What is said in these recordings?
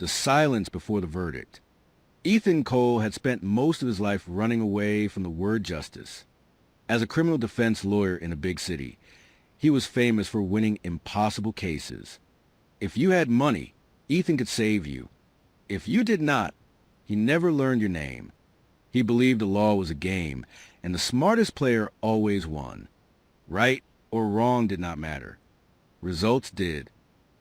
the silence before the verdict. Ethan Cole had spent most of his life running away from the word justice. As a criminal defense lawyer in a big city, he was famous for winning impossible cases. If you had money, Ethan could save you. If you did not, he never learned your name. He believed the law was a game, and the smartest player always won. Right or wrong did not matter. Results did.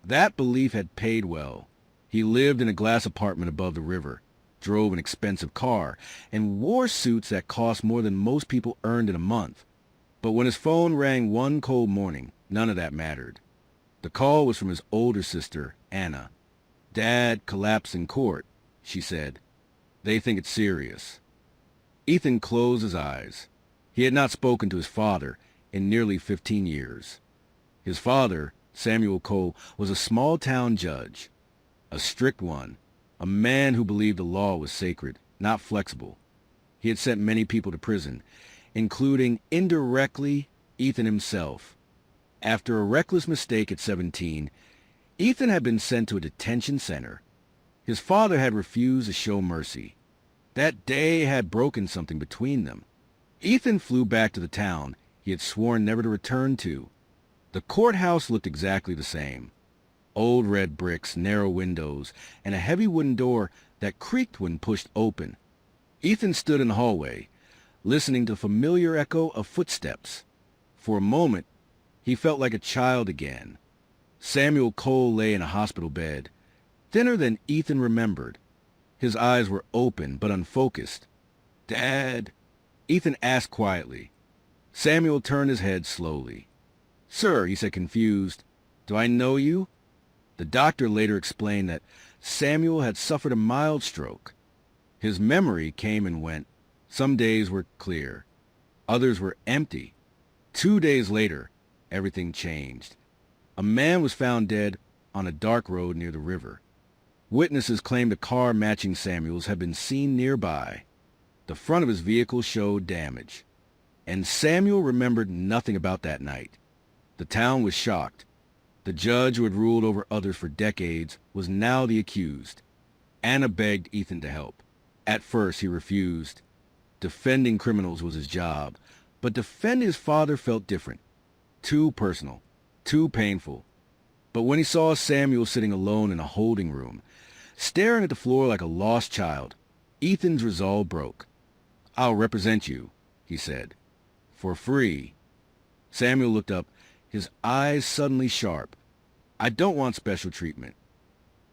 That belief had paid well. He lived in a glass apartment above the river, drove an expensive car, and wore suits that cost more than most people earned in a month. But when his phone rang one cold morning, none of that mattered. The call was from his older sister, Anna. "Dad collapsed in court," she said. "They think it's serious." Ethan closed his eyes. He had not spoken to his father in nearly 15 years. His father, Samuel Cole, was a small-town judge, a strict one, a man who believed the law was sacred, not flexible. He had sent many people to prison, including, indirectly, Ethan himself. After a reckless mistake at 17, Ethan had been sent to a detention center. His father had refused to show mercy. That day had broken something between them. Ethan flew back to the town he had sworn never to return to. The courthouse looked exactly the same. Old red bricks, narrow windows, and a heavy wooden door that creaked when pushed open. Ethan stood in the hallway, listening to the familiar echo of footsteps. For a moment, he felt like a child again. Samuel Cole lay in a hospital bed, thinner than Ethan remembered. His eyes were open but unfocused. "Dad?" Ethan asked quietly. Samuel turned his head slowly. "Sir," he said, confused, "do I know you?" The doctor later explained that Samuel had suffered a mild stroke. His memory came and went. Some days were clear. Others were empty. 2 days later, everything changed. A man was found dead on a dark road near the river. Witnesses claimed a car matching Samuel's had been seen nearby. The front of his vehicle showed damage. And Samuel remembered nothing about that night. The town was shocked. The judge who had ruled over others for decades was now the accused. Anna begged Ethan to help. At first, he refused. Defending criminals was his job, but defending his father felt different. Too personal, too painful. But when he saw Samuel sitting alone in a holding room, staring at the floor like a lost child, Ethan's resolve broke. "I'll represent you," he said. "For free." Samuel looked up, his eyes suddenly sharp. "I don't want special treatment."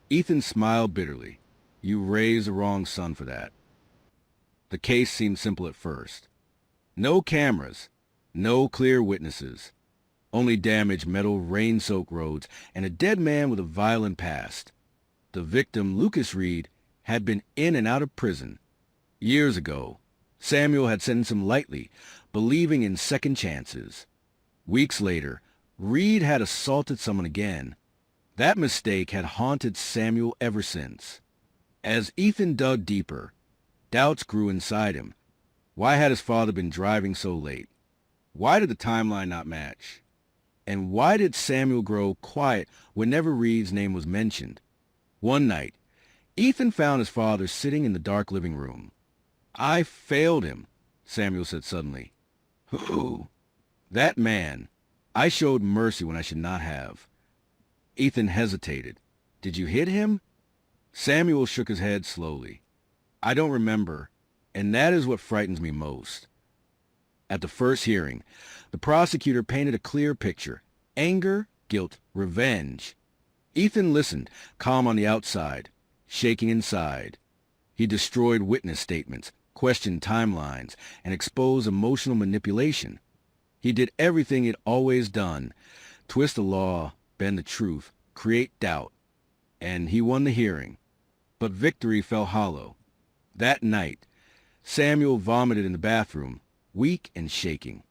Ethan smiled bitterly. "You raised the wrong son for that." The case seemed simple at first. No cameras, no clear witnesses, only damaged metal, rain-soaked roads, and a dead man with a violent past. The victim, Lucas Reed, had been in and out of prison. Years ago, Samuel had sentenced him lightly, believing in second chances. Weeks later, Reed had assaulted someone again. That mistake had haunted Samuel ever since. As Ethan dug deeper, doubts grew inside him. Why had his father been driving so late? Why did the timeline not match? And why did Samuel grow quiet whenever Reed's name was mentioned? One night, Ethan found his father sitting in the dark living room. "I failed him," Samuel said suddenly. "Who?" "That man. I showed mercy when I should not have." Ethan hesitated. "Did you hit him?" Samuel shook his head slowly. "I don't remember, and that is what frightens me most." At the first hearing, the prosecutor painted a clear picture: anger, guilt, revenge. Ethan listened, calm on the outside, shaking inside. He destroyed witness statements, questioned timelines, and exposed emotional manipulation. He did everything he'd always done: twist the law, bend the truth, create doubt. And he won the hearing. But victory fell hollow. That night, Samuel vomited in the bathroom, weak and shaking.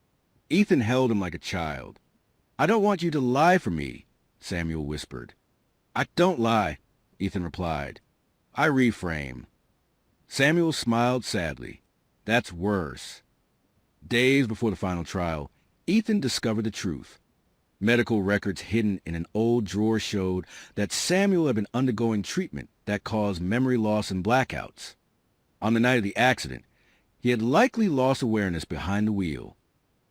Ethan held him like a child. "I don't want you to lie for me," Samuel whispered. "I don't lie," Ethan replied. "I reframe." Samuel smiled sadly. "That's worse." Days before the final trial, Ethan discovered the truth. Medical records hidden in an old drawer showed that Samuel had been undergoing treatment that caused memory loss and blackouts. On the night of the accident, he had likely lost awareness behind the wheel.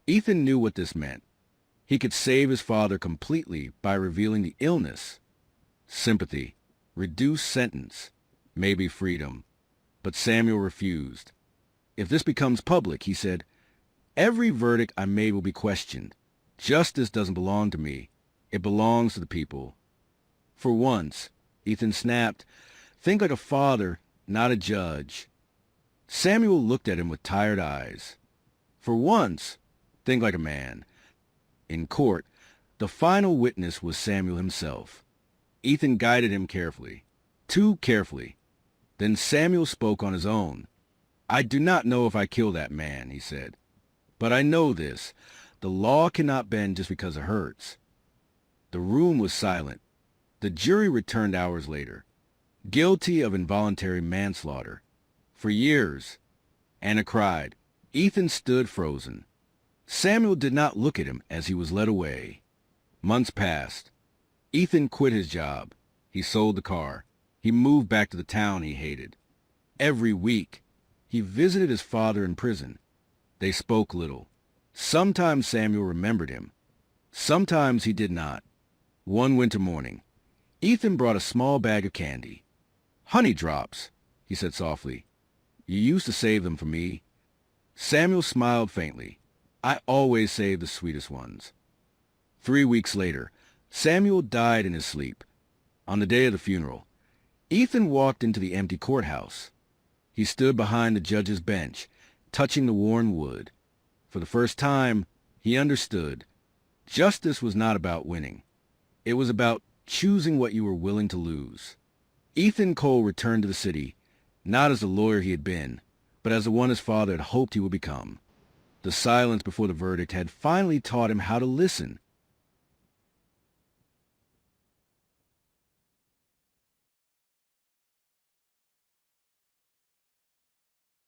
Ethan knew what this meant. He could save his father completely by revealing the illness. Sympathy, reduced sentence, maybe freedom. But Samuel refused. If this becomes public, he said, every verdict I made will be questioned. Justice doesn't belong to me. It belongs to the people. For once, Ethan snapped, think like a father, not a judge. Samuel looked at him with tired eyes. For once, think like a man. In court, the final witness was Samuel himself. Ethan guided him carefully, too carefully. Then Samuel spoke on his own. I do not know if I killed that man, he said. But I know this. The law cannot bend just because it hurts. The room was silent. The jury returned hours later, guilty of involuntary manslaughter. For years, Anna cried. Ethan stood frozen. Samuel did not look at him as he was led away. Months passed. Ethan quit his job. He sold the car. He moved back to the town he hated. Every week, he visited his father in prison. They spoke little. Sometimes Samuel remembered him. Sometimes he did not. One winter morning, Ethan brought a small bag of candy. Honey drops, he said softly. You used to save them for me. Samuel smiled faintly. I always save the sweetest ones. 3 weeks later, Samuel died in his sleep. On the day of the funeral, Ethan walked into the empty courthouse. He stood behind the judge's bench, touching the worn wood. For the first time, he understood. Justice was not about winning. It was about choosing what you were willing to lose. Ethan Cole returned to the city, not as the lawyer he had been, but as the one his father had hoped he would become. The silence before the verdict had finally taught him how to listen.